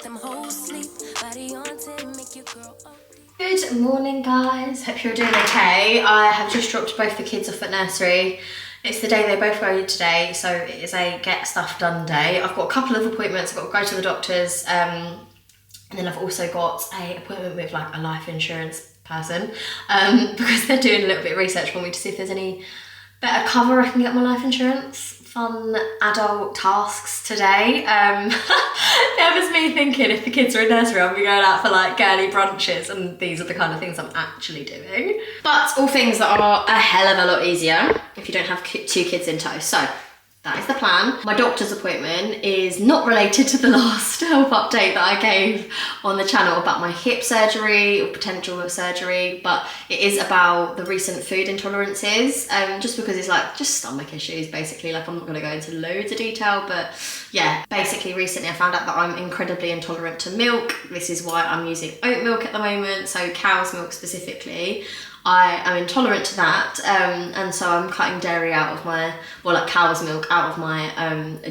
Good morning, guys. Hope you're doing okay. I have just dropped both the kids off at nursery. It's the day they both go today, so it is a get stuff done day. I've got a couple of appointments. I've got to go to the doctors, and then I've also got an appointment with like a life insurance person because they're doing a little bit of research for me to see if there's any better cover I can get my life insurance. Fun adult tasks today. That was me thinking if the kids are in nursery I'll be going out for like girly brunches, and these are the kind of things I'm actually doing. But all things that are a hell of a lot easier if you don't have two kids in tow. So that is the plan. My doctor's appointment is not related to the last health update that I gave on the channel about my hip surgery or potential surgery, but it is about the recent food intolerances, just because it's like just stomach issues basically. Like, I'm not going to go into loads of detail, but yeah, basically recently I found out that I'm incredibly intolerant to milk. This is why I'm using oat milk at the moment, so cow's milk specifically. I am intolerant to that, and so I'm cutting dairy out of my, well, like cow's milk out of my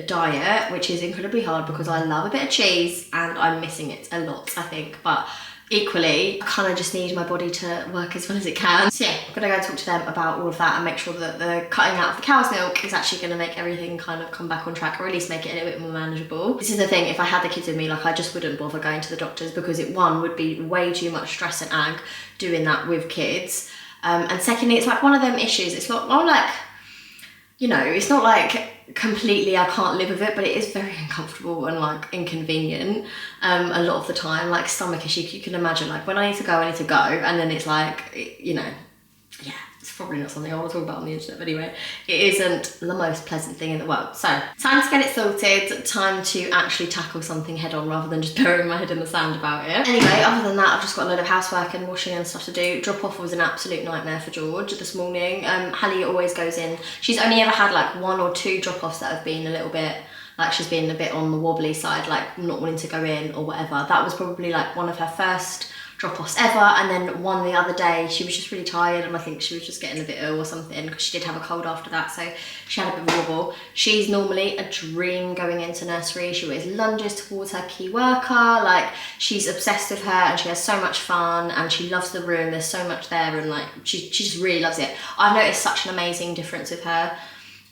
diet, which is incredibly hard because I love a bit of cheese and I'm missing it a lot, I think. But equally, I kind of just need my body to work as well as it can. So yeah, I'm gonna go and talk to them about all of that and make sure that the cutting out of the cow's milk is actually gonna make everything kind of come back on track, or at least make it a little bit more manageable. This is the thing, if I had the kids with me, like I just wouldn't bother going to the doctors because it, one, would be way too much stress and ag doing that with kids. And secondly, it's like one of them issues. It's not like, you know, it's not like completely I can't live with it, but it is very uncomfortable and like inconvenient a lot of the time. Like stomach issues, you can imagine, like when I need to go, and then it's like, you know, yeah, it's probably not something I want to talk about on the internet, but anyway, it isn't the most pleasant thing in the world. So time to get it sorted, time to actually tackle something head on rather than just burying my head in the sand about it. Anyway, other than that, I've just got a load of housework and washing and stuff to do. Drop off was an absolute nightmare for George this morning. Hallie always goes in. She's only ever had like 1 or 2 drop offs that have been a little bit, like she's been a bit on the wobbly side, like not wanting to go in or whatever. That was probably like one of her first drop-offs ever, and then one the other day she was just really tired and I think she was just getting a bit ill or something because she did have a cold after that, so she had a bit of a wobble. She's normally a dream going into nursery. She always lunges towards her key worker, like she's obsessed with her and she has so much fun and she loves the room. There's so much there and like she just really loves it. I've noticed such an amazing difference with her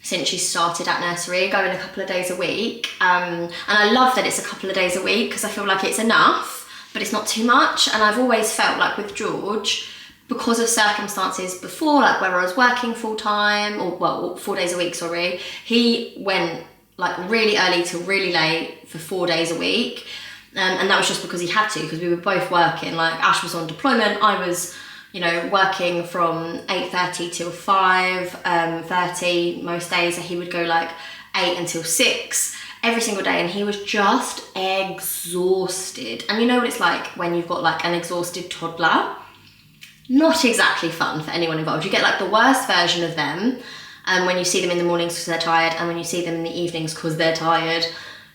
since she started at nursery, going a couple of days a week, and I love that it's a couple of days a week because I feel like it's enough, but it's not too much. And I've always felt like with George, because of circumstances before, like where I was working full time, or well, 4 days a week, sorry, he went like really early till really late for 4 days a week. And that was just because he had to, because we were both working. Like Ash was on deployment, I was, you know, working from 8:30 till 5:30 most days. So he would go like 8 until 6. Every single day, and he was just exhausted. And you know what it's like when you've got like an exhausted toddler? Not exactly fun for anyone involved. You get like the worst version of them when you see them in the mornings because they're tired, and when you see them in the evenings because they're tired.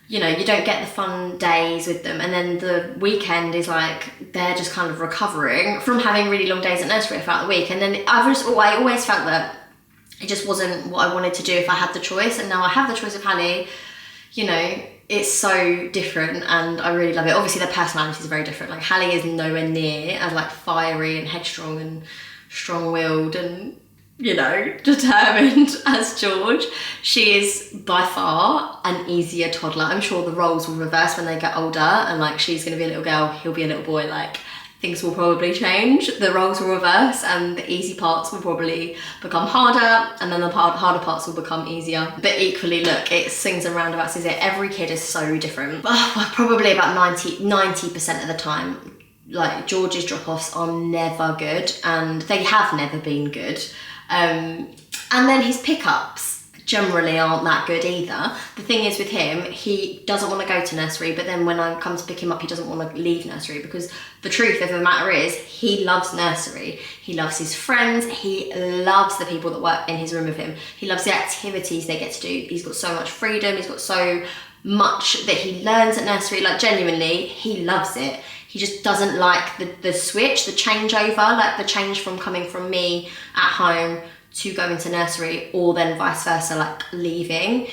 You know, you don't get the fun days with them, and then the weekend is like they're just kind of recovering from having really long days at nursery throughout the week. And then I always felt that it just wasn't what I wanted to do if I had the choice, and now I have the choice of Hallie. You know, it's so different and I really love it. Obviously their personalities are very different. Like Hallie is nowhere near as like fiery and headstrong and strong-willed and, you know, determined as George. She is by far an easier toddler. I'm sure the roles will reverse when they get older, and like she's gonna be a little girl, he'll be a little boy. Like things will probably change, the roles will reverse, and the easy parts will probably become harder, and then the harder parts will become easier. But equally, look, it swings and roundabouts, is it? Every kid is so different. Probably about 90% of the time, like George's drop-offs are never good, and they have never been good. And then his pickups generally aren't that good either. The thing is with him, he doesn't want to go to nursery, but then when I come to pick him up, he doesn't want to leave nursery, because the truth of the matter is he loves nursery. He loves his friends. He loves the people that work in his room with him. He loves the activities they get to do. He's got so much freedom. He's got so much that he learns at nursery. Like genuinely, he loves it. He just doesn't like the switch, the changeover, like the change from coming from me at home to go into nursery, or then vice versa, like leaving.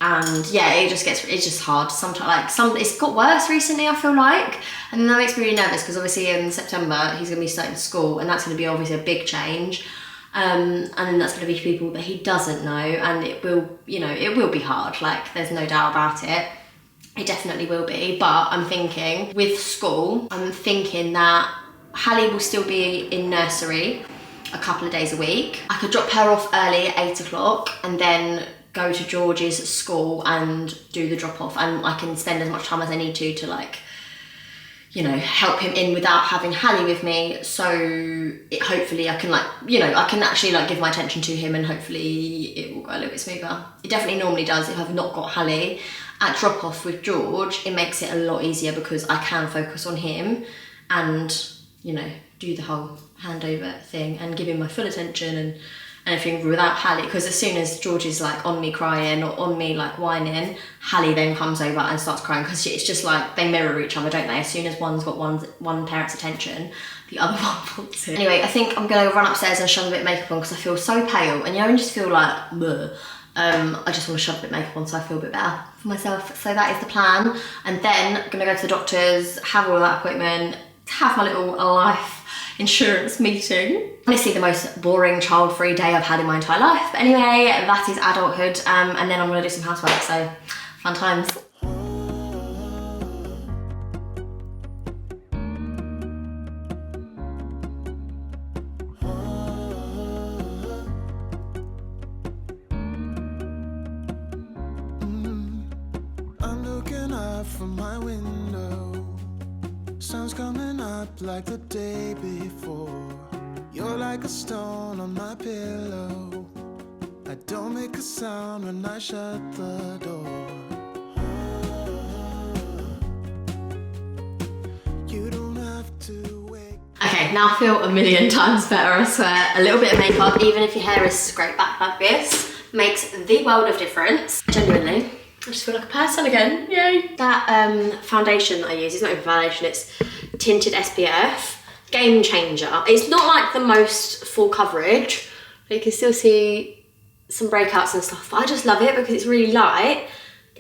And yeah, it's just hard sometimes. Like it's got worse recently, I feel like, and then that makes me really nervous because obviously in September he's going to be starting school, and that's going to be obviously a big change. And then that's going to be people that he doesn't know, and it will be hard. Like, there's no doubt about it. It definitely will be. But I'm thinking with school, I'm thinking that Hallie will still be in nursery a couple of days a week. I could drop her off early at 8 o'clock and then go to George's school and do the drop off, and I can spend as much time as I need to like, help him in without having Hallie with me. So hopefully I can I can actually like give my attention to him, and hopefully it will go a little bit smoother. It definitely normally does if I've not got Hallie. At drop off with George, it makes it a lot easier because I can focus on him and, do the whole handover thing and give him my full attention and everything without Hallie, because as soon as George is like on me crying or on me like whining, Hallie then comes over and starts crying, because it's just like they mirror each other, don't they? As soon as one's got one parent's attention, the other one wants it. Anyway, I think I'm gonna run upstairs and shove a bit of makeup on because I feel so pale, and I just feel like bleh. I just want to shove a bit of makeup on so I feel a bit better for myself. So that is the plan, and then I'm gonna go to the doctor's, have all that appointment, have my little life insurance meeting. Honestly, the most boring child-free day I've had in my entire life. But anyway, that is adulthood, and then I'm gonna do some housework, so fun times. I'm looking out from my window, sun's coming up like the day before. You're like a stone on my pillow, I don't make a sound when I shut the door. You don't have to wake. Okay, now I feel a million times better, I swear. A little bit of makeup, even if your hair is scraped back like this, makes the world of difference. Genuinely, I just feel like a person again, yay. That foundation that I use, it's not even foundation, it's tinted SPF. Game changer. It's not like the most full coverage, but you can still see some breakouts and stuff, but I just love it because it's really light.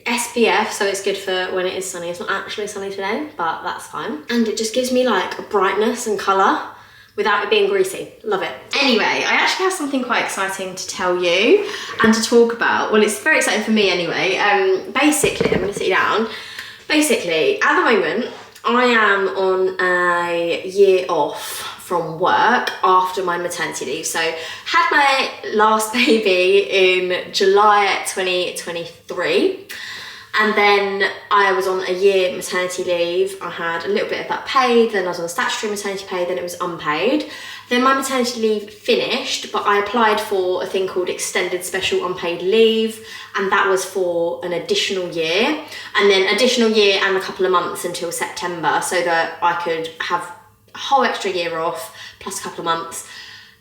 SPF, so it's good for when it is sunny. It's not actually sunny today, but that's fine. And it just gives me like a brightness and colour without it being greasy. Love it. Anyway, I actually have something quite exciting to tell you and to talk about. Well, it's very exciting for me anyway. Basically, I'm gonna sit you down. Basically, at the moment, I am on a year off from work after my maternity leave. So had my last baby in July 2023. And then I was on a year maternity leave. I had a little bit of that paid, then I was on statutory maternity pay, then it was unpaid. Then my maternity leave finished, but I applied for a thing called extended special unpaid leave, and that was for an additional year, and then additional year and a couple of months until September, so that I could have a whole extra year off, plus a couple of months,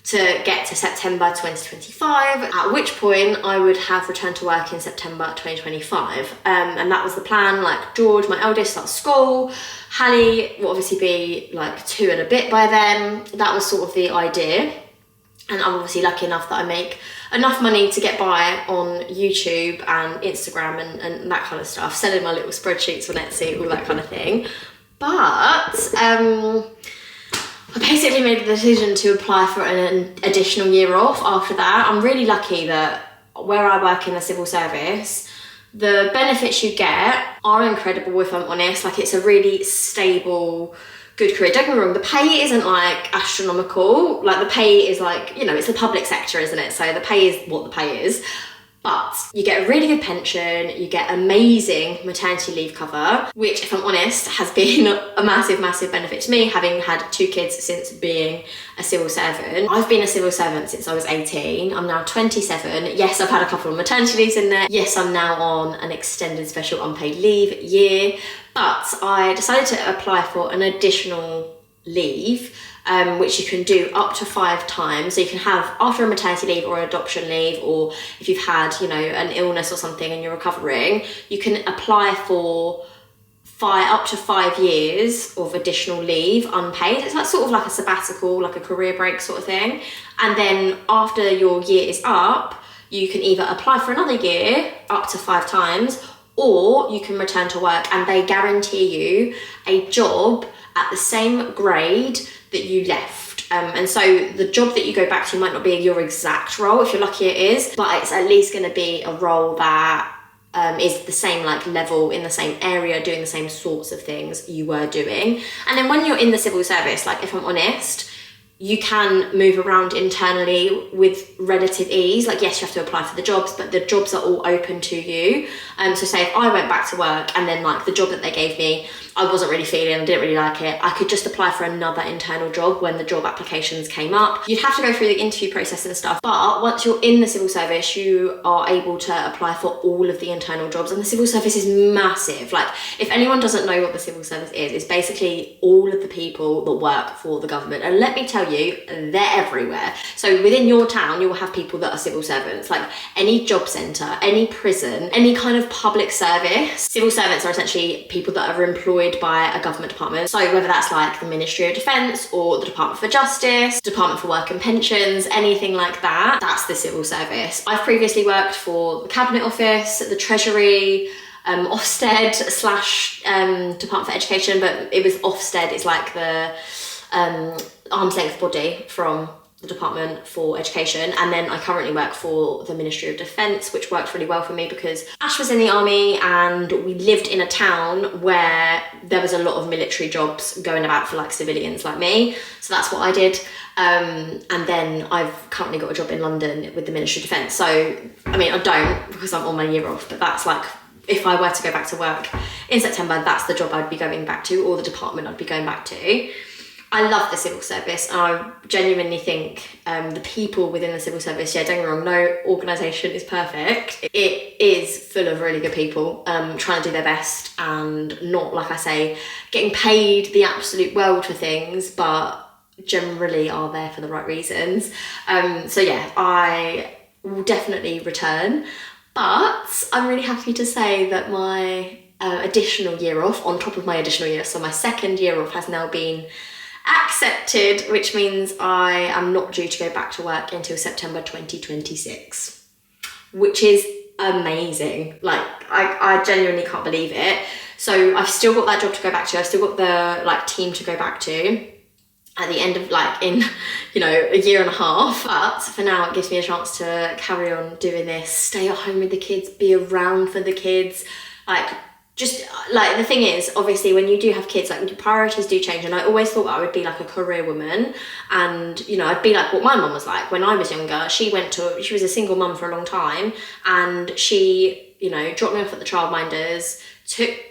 to get to September 2025, at which point I would have returned to work in September 2025. And that was the plan. Like, George, my eldest, starts school. Hallie will obviously be like 2 and a bit by then. That was sort of the idea. And I'm obviously lucky enough that I make enough money to get by on YouTube and Instagram and that kind of stuff, selling my little spreadsheets on Etsy, all that kind of thing. But I basically made the decision to apply for an additional year off after that. I'm really lucky that where I work in the civil service, the benefits you get are incredible, if I'm honest. Like, it's a really stable, good career. Don't get me wrong, the pay isn't like astronomical. Like, the pay is like, it's the public sector, isn't it? So the pay is what the pay is. But you get a really good pension, you get amazing maternity leave cover, which, if I'm honest, has been a massive, massive benefit to me, having had 2 kids since being a civil servant. I've been a civil servant since I was 18. I'm now 27. Yes, I've had a couple of maternity leaves in there. Yes, I'm now on an extended special unpaid leave year, but I decided to apply for an additional leave, which you can do up to 5 times. So you can have after a maternity leave or an adoption leave, or if you've had, an illness or something and you're recovering, you can apply for up to 5 years of additional leave unpaid. It's like sort of like a sabbatical, like a career break sort of thing. And then after your year is up, you can either apply for another year up to 5 times, or you can return to work, and they guarantee you a job at the same grade that you left. And so the job that you go back to might not be your exact role, if you're lucky it is, but it's at least going to be a role that is the same like level, in the same area, doing the same sorts of things you were doing. And then when you're in the civil service, like if I'm honest, you can move around internally with relative ease. Like, yes, you have to apply for the jobs, but the jobs are all open to you. So say if I went back to work and then like the job that they gave me, I wasn't really feeling, I didn't really like it, I could just apply for another internal job when the job applications came up. You'd have to go through the interview process and stuff, but once you're in the civil service, you are able to apply for all of the internal jobs, and the civil service is massive. Like, if anyone doesn't know what the civil service is, it's basically all of the people that work for the government, and let me tell you, they're everywhere. So within your town, you will have people that are civil servants, like any job centre, any prison, any kind of public service. Civil servants are essentially people that are employed by a government department. So whether that's like the Ministry of Defence or the Department for Justice, Department for Work and Pensions, anything like that, that's the civil service. I've previously worked for the Cabinet Office, the Treasury, Ofsted / Department for Education, but it was Ofsted, it's like the arm's length body from the Department for Education. And then I currently work for the Ministry of Defence, which worked really well for me because Ash was in the army and we lived in a town where there was a lot of military jobs going about for like civilians like me. So that's what I did. And then I've currently got a job in London with the Ministry of Defence. So, I mean, I don't because I'm on my year off, but that's like, if I were to go back to work in September, that's the job I'd be going back to, or the department I'd be going back to. I love the civil service, and I genuinely think the people within the civil service, yeah, don't get me wrong, no organisation is perfect. It is full of really good people trying to do their best and not, like I say, getting paid the absolute world for things, but generally are there for the right reasons. So yeah, I will definitely return, but I'm really happy to say that my additional year off, on top of my additional year, so my second year off has now been accepted, which means I am not due to go back to work until September 2026, which is amazing. Like, I genuinely can't believe it. So I've still got that job to go back to, I've still got the like team to go back to at the end of like in, you know, a year and a half. But for now, it gives me a chance to carry on doing this, stay at home with the kids, be around for the kids, like, just like, the thing is, obviously when you do have kids, like your priorities do change, and I always thought I would be like a career woman, and you know, I'd be like what my mum was like when I was younger. She was a single mum for a long time, and she, you know, dropped me off at the childminders,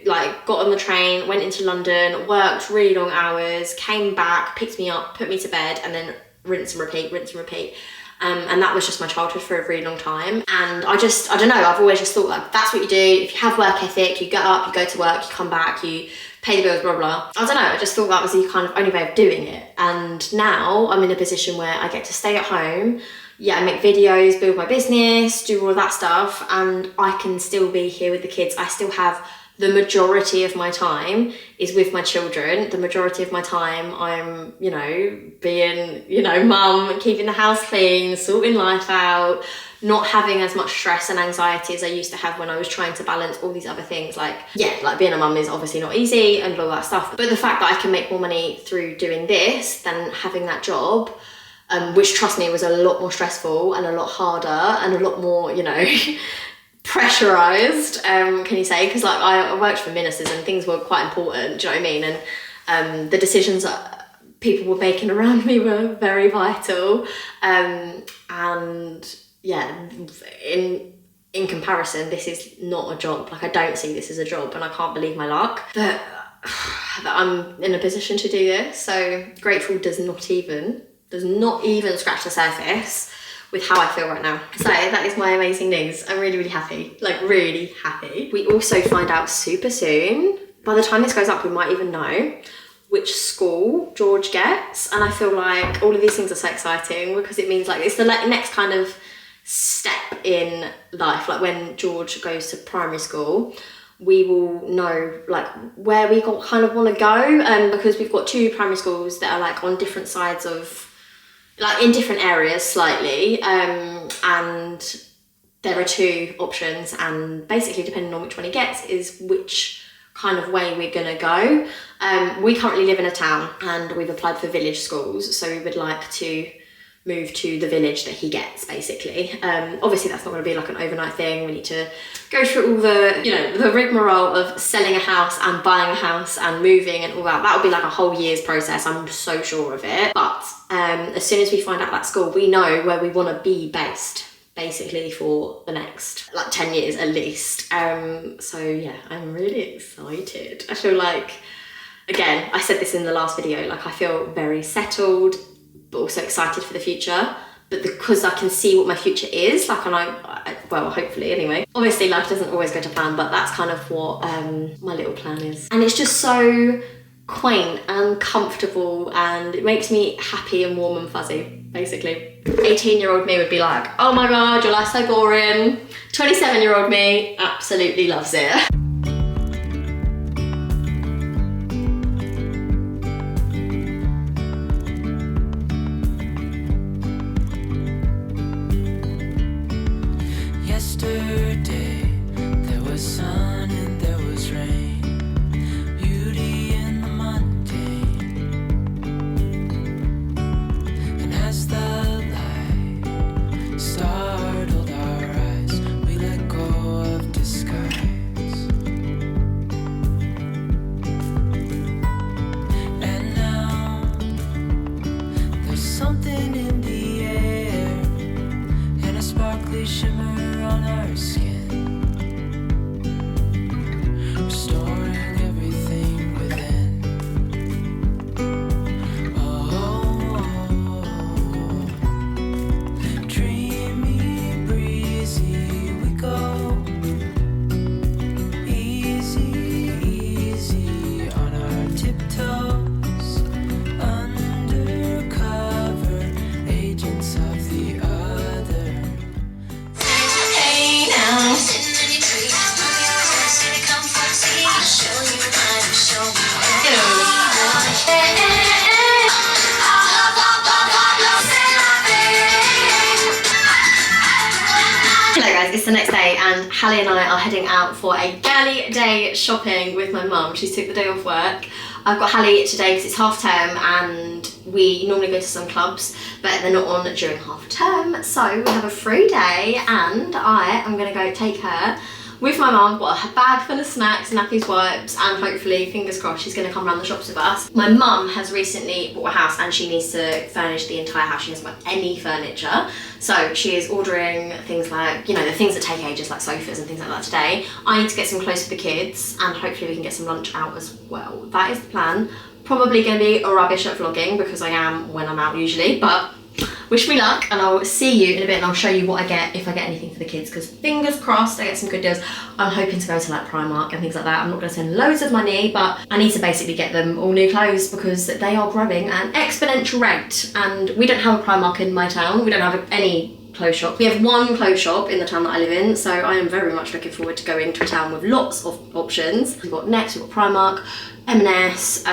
got on the train, went into London, worked really long hours, came back, picked me up, put me to bed, and then rinse and repeat. And that was just my childhood for a really long time. And I don't know, I've always just thought like, that's what you do. If you have work ethic, you get up, you go to work, you come back, you pay the bills, blah, blah. I don't know, I just thought that was the kind of only way of doing it. And now I'm in a position where I get to stay at home. Yeah, I make videos, build my business, do all of that stuff, and I can still be here with the kids. I still have the majority of my time is with my children. The majority of my time I'm, you know, being, you know, mum, keeping the house clean, sorting life out, not having as much stress and anxiety as I used to have when I was trying to balance all these other things. Like, yeah, like being a mum is obviously not easy and all that stuff. But the fact that I can make more money through doing this than having that job, which, trust me, was a lot more stressful and a lot harder and a lot more, you know, pressurized, can you say? Because like I worked for ministers and things were quite important, do you know what I mean? And the decisions that people were making around me were very vital. And yeah, in comparison, this is not a job. Like, I don't see this as a job, and I can't believe my luck that I'm in a position to do this. So grateful does not even scratch the surface with how I feel right now. So that is my amazing news. I'm really, really happy, like really happy. We also find out super soon, by the time this goes up, we might even know which school George gets. And I feel like all of these things are so exciting because it means like it's the next kind of step in life. Like when George goes to primary school, we will know like where we kind of want to go, because we've got 2 primary schools that are like on different sides of, like in different areas slightly, and there are 2 options, and basically depending on which one he gets is which kind of way we're gonna go. We currently live in a town and we've applied for village schools, so we would like to move to the village that he gets, basically. Obviously that's not going to be like an overnight thing. We need to go through all the, you know, the rigmarole of selling a house and buying a house and moving and all that. That would be like a whole year's process, I'm so sure of it. But as soon as we find out that school, we know where we want to be based, basically for the next like 10 years at least. So yeah, I'm really excited. I feel like, again, I said this in the last video, like I feel very settled, but also excited for the future. But because I can see what my future is, like, and well, hopefully anyway. Obviously life doesn't always go to plan, but that's kind of what my little plan is. And it's just so quaint and comfortable, and it makes me happy and warm and fuzzy, basically. 18-year-old me would be like, oh my God, your life's so boring. 27-year-old me absolutely loves it. Yesterday, there was sun and there was rain, beauty in the mundane. And as the light startled our eyes, we let go of disguise. And now, there's something in the air, and a sparkly shimmer on our skin, restoring everything within. Oh, dreamy, breezy, we go. Easy, easy on our tiptoes, undercover agents of the other. Hello guys, it's the next day and Hallie and I are heading out for a girly day shopping with my mum. She's took the day off work. I've got Hallie today because it's half term and we normally go to some clubs, but they're not on during half term. So we have a free day and I am gonna go take her with my mum. I've got a bag full of snacks, nappies, wipes, and hopefully, fingers crossed, she's gonna come around the shops with us. My mum has recently bought a house and she needs to furnish the entire house. She hasn't got any furniture. So she is ordering things like, you know, the things that take ages, like sofas and things like that today. I need to get some clothes for the kids and hopefully we can get some lunch out as well. That is the plan. Probably gonna be a rubbish at vlogging because I am when I'm out usually, but wish me luck and I'll see you in a bit and I'll show you what I get if I get anything for the kids, because fingers crossed I get some good deals. I'm hoping to go to like Primark and things like that. I'm not going to spend loads of money, but I need to basically get them all new clothes because they are growing at an exponential rate and we don't have a Primark in my town. We don't have any clothes shop. We have one clothes shop in the town that I live in, so I am very much looking forward to going to a town with lots of options. We've got Next, we've got Primark, M&S,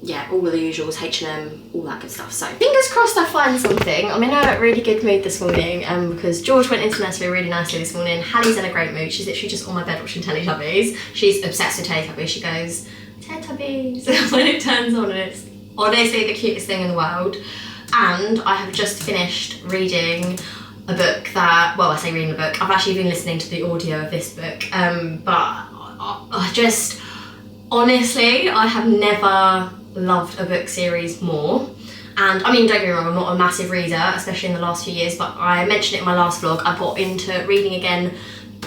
yeah, all of the usuals, H&M, all that good stuff. So fingers crossed I find something. I'm in a really good mood this morning because George went into nursery really nicely this morning. Hallie's in a great mood. She's literally just on my bed watching Teletubbies. She's obsessed with Teletubbies. She goes, Teletubbies, when it turns on, and it's honestly the cutest thing in the world. And I have just finished reading a book that, well, I say reading a book, I've actually been listening to the audio of this book, but I just, honestly, I have never loved a book series more. And I mean, don't get me wrong, I'm not a massive reader, especially in the last few years, but I mentioned it in my last vlog, I got into reading again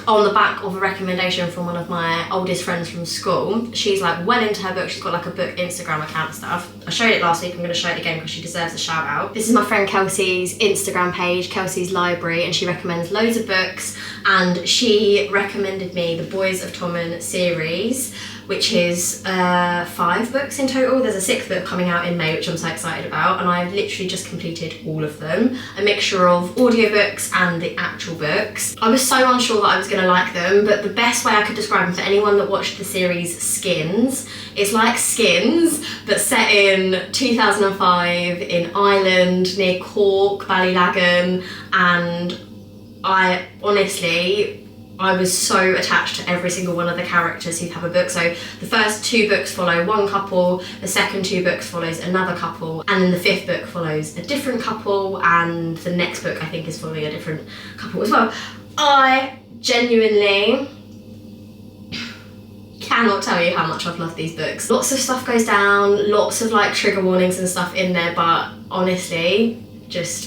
on the back of a recommendation from one of my oldest friends from school. She's like well into her book. She's got like a book Instagram account and stuff. I showed it last week, I'm going to show it again because she deserves a shout out. This is my friend Kelsey's Instagram page, Kelsey's Library, and she recommends loads of books, and she recommended me the Boys of Tommen series, which is 5 books in total. There's a 6th book coming out in May, which I'm so excited about, and I've literally just completed all of them. A mixture of audiobooks and the actual books. I was so unsure that I was gonna like them, but the best way I could describe them for anyone that watched the series Skins, it's like Skins, but set in 2005 in Ireland, near Cork, Ballylagan, and I was so attached to every single one of the characters who have a book. So the first 2 books follow one couple, the second 2 books follows another couple, and then the 5th book follows a different couple, and the next book I think is following a different couple as well. I genuinely cannot tell you how much I've loved these books. Lots of stuff goes down, lots of like trigger warnings and stuff in there, but honestly,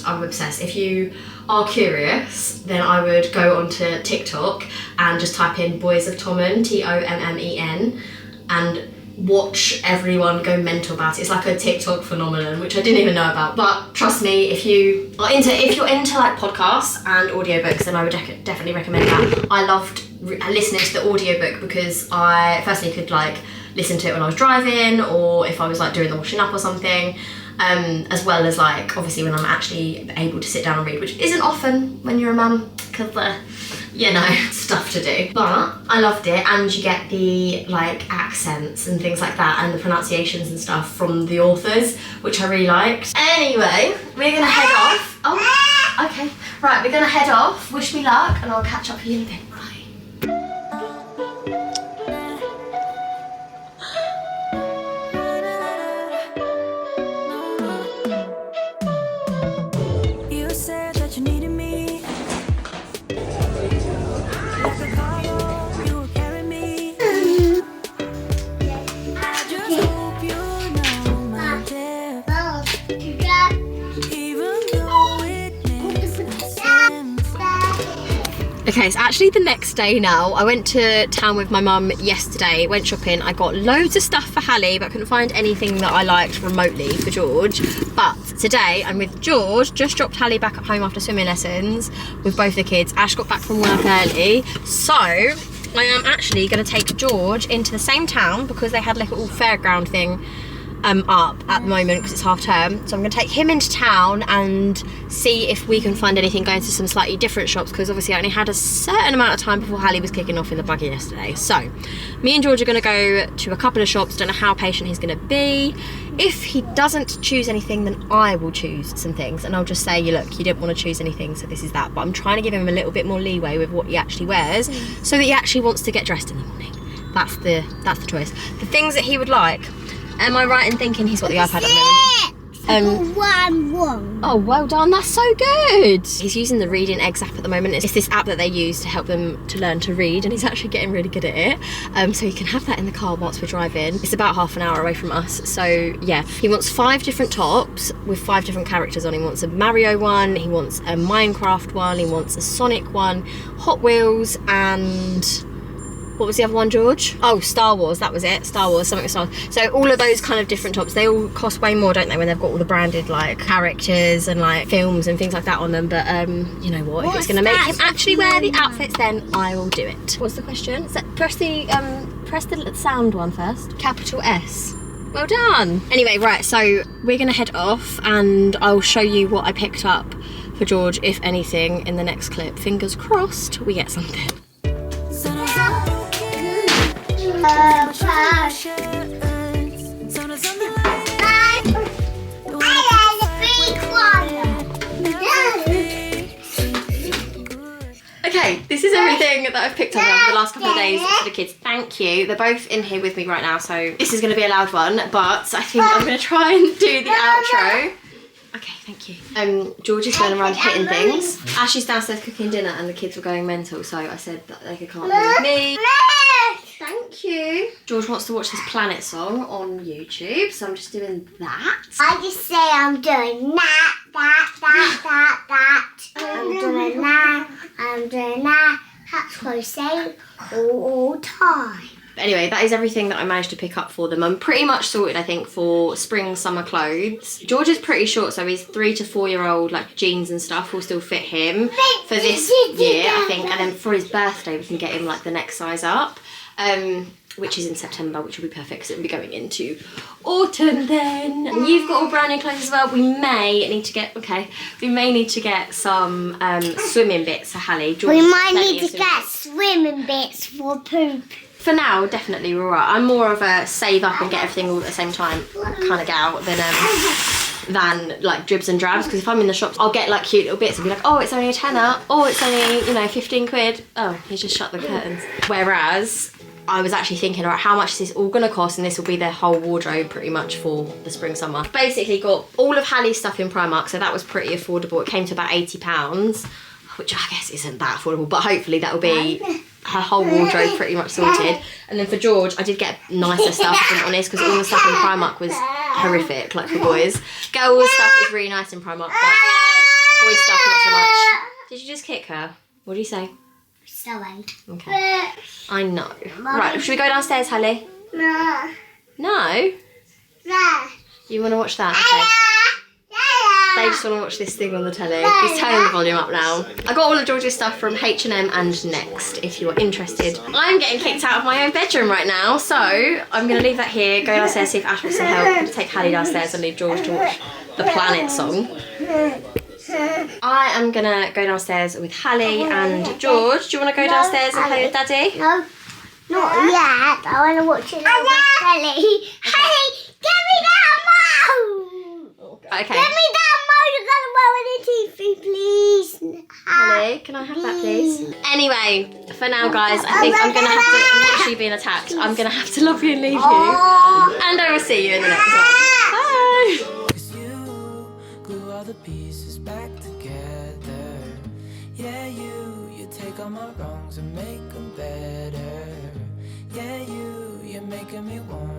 I'm obsessed. If you are curious, then I would go onto TikTok and just type in Boys of Tommen, Tommen, and watch everyone go mental about it. It's like a TikTok phenomenon, which I didn't even know about. But trust me, if you're into like podcasts and audiobooks, then I would definitely recommend that. I loved listening to the audiobook because I firstly could like listen to it when I was driving, or if I was like doing the washing up or something. As well as like obviously when I'm actually able to sit down and read, which isn't often when you're a mum because stuff to do. But I loved it, and you get the like accents and things like that and the pronunciations and stuff from the authors, which I really liked. Anyway, we're gonna head off. Oh, okay. Right, we're gonna head off. Wish me luck, and I'll catch up with you in a bit. Bye. Okay, it's actually the next day now. I went to town with my mum yesterday, went shopping. I got loads of stuff for Hallie, but couldn't find anything that I liked remotely for George. But today I'm with George, just dropped Hallie back at home after swimming lessons with both the kids. Ash got back from work early. So I am actually gonna take George into the same town because they had like a little fairground thing up at the moment because it's half term. So I'm going to take him into town and see if we can find anything going to some slightly different shops, because obviously I only had a certain amount of time before Hallie was kicking off in the buggy yesterday. So me and George are going to go to a couple of shops. Don't know how patient he's going to be. If he doesn't choose anything, then I will choose some things, and I'll just say, look, you didn't want to choose anything, so this is that. But I'm trying to give him a little bit more leeway with what he actually wears, so that he actually wants to get dressed in the morning. That's the choice. The things that he would like. Am I right in thinking he's got the iPad at the moment? One. Oh, well done. That's so good. He's using the Reading Eggs app at the moment. It's this app that they use to help them to learn to read, and he's actually getting really good at it. So he can have that in the car whilst we're driving. It's about half an hour away from us. So yeah, he wants 5 different tops with 5 different characters on. He wants a Mario one, he wants a Minecraft one, he wants a Sonic one, Hot Wheels, and what was the other one, George? Oh, Star Wars, that was it. Star Wars, something with Star Wars. So all of those kind of different tops, they all cost way more, don't they, when they've got all the branded like characters and like films and things like that on them. But you know what, if it's gonna make him actually wear the outfits, then I will do it. What's the question? So press the sound one first. Capital S. Well done. Anyway, right, so we're gonna head off and I'll show you what I picked up for George, if anything, in the next clip. Fingers crossed we get something. Okay, this is everything that I've picked up over the last couple of days for the kids. Thank you. They're both in here with me right now, so this is going to be a loud one, but I think I'm going to try and do the outro. Okay, thank you. George is going around hitting things. Ashley's downstairs cooking dinner and the kids were going mental, so I said that they could come up with me. Thank you. George wants to watch this Planet song on YouTube, so I'm just doing that. I just say I'm doing that. I'm doing that. That's what I say all the time. But anyway, that is everything that I managed to pick up for them. I'm pretty much sorted, I think, for spring, summer clothes. George is pretty short, so his 3 to 4 year old like jeans and stuff will still fit him for this year, I think. And then for his birthday, we can get him like the next size up. Which is in September, which will be perfect because it'll be going into autumn then. And you've got all brand new clothes as well. We may need to get some swimming bits for Hallie. We might need to get swimming bits for poop. For now, definitely we're all right. I'm more of a save up and get everything all at the same time kind of gal than than like dribs and drabs, because if I'm in the shops, I'll get like cute little bits and be like, oh, it's only a tenner, oh, it's only, you know, 15 quid. Oh, he's just shut the curtains. Whereas I was actually thinking, all right, how much is this all gonna cost? And this will be their whole wardrobe pretty much for the spring summer. Basically got all of Hallie's stuff in Primark, so that was pretty affordable. It came to about £80, which I guess isn't that affordable, but hopefully that will be her whole wardrobe pretty much sorted. And then for George, I did get nicer stuff, if I'm honest, because all the stuff in Primark was horrific, like for boys. Girls stuff is really nice in Primark, but boys stuff not so much. Did you just kick her? What do you say? Sewing. Okay. I know. Right, should we go downstairs, Hallie? No. No? No. You want to watch that? Okay. They just want to watch this thing on the telly. He's turning the volume up now. I got all of George's stuff from H&M and Next, if you are interested. I'm getting kicked out of my own bedroom right now, so I'm going to leave that here, go downstairs, see if Ash wants some help. I'm going to take Hallie downstairs and leave George to watch the Planet song. I am going to go downstairs with Hallie and George. Do you want to go downstairs and play with Daddy? No. Not yet. I want to watch it on telly. Hey, give me that remote! Okay. Give me that remote. You're going to blow in the TV, please. Hallie, can I have that, please? Anyway, for now, guys, I think I'm going to have to, I'm literally being attacked. I'm going to have to love you and leave you. And I will see you in the next one. Bye! 'Cause you glue all the pieces back together. Yeah, you take all my wrongs and make them better. Yeah, you're making me want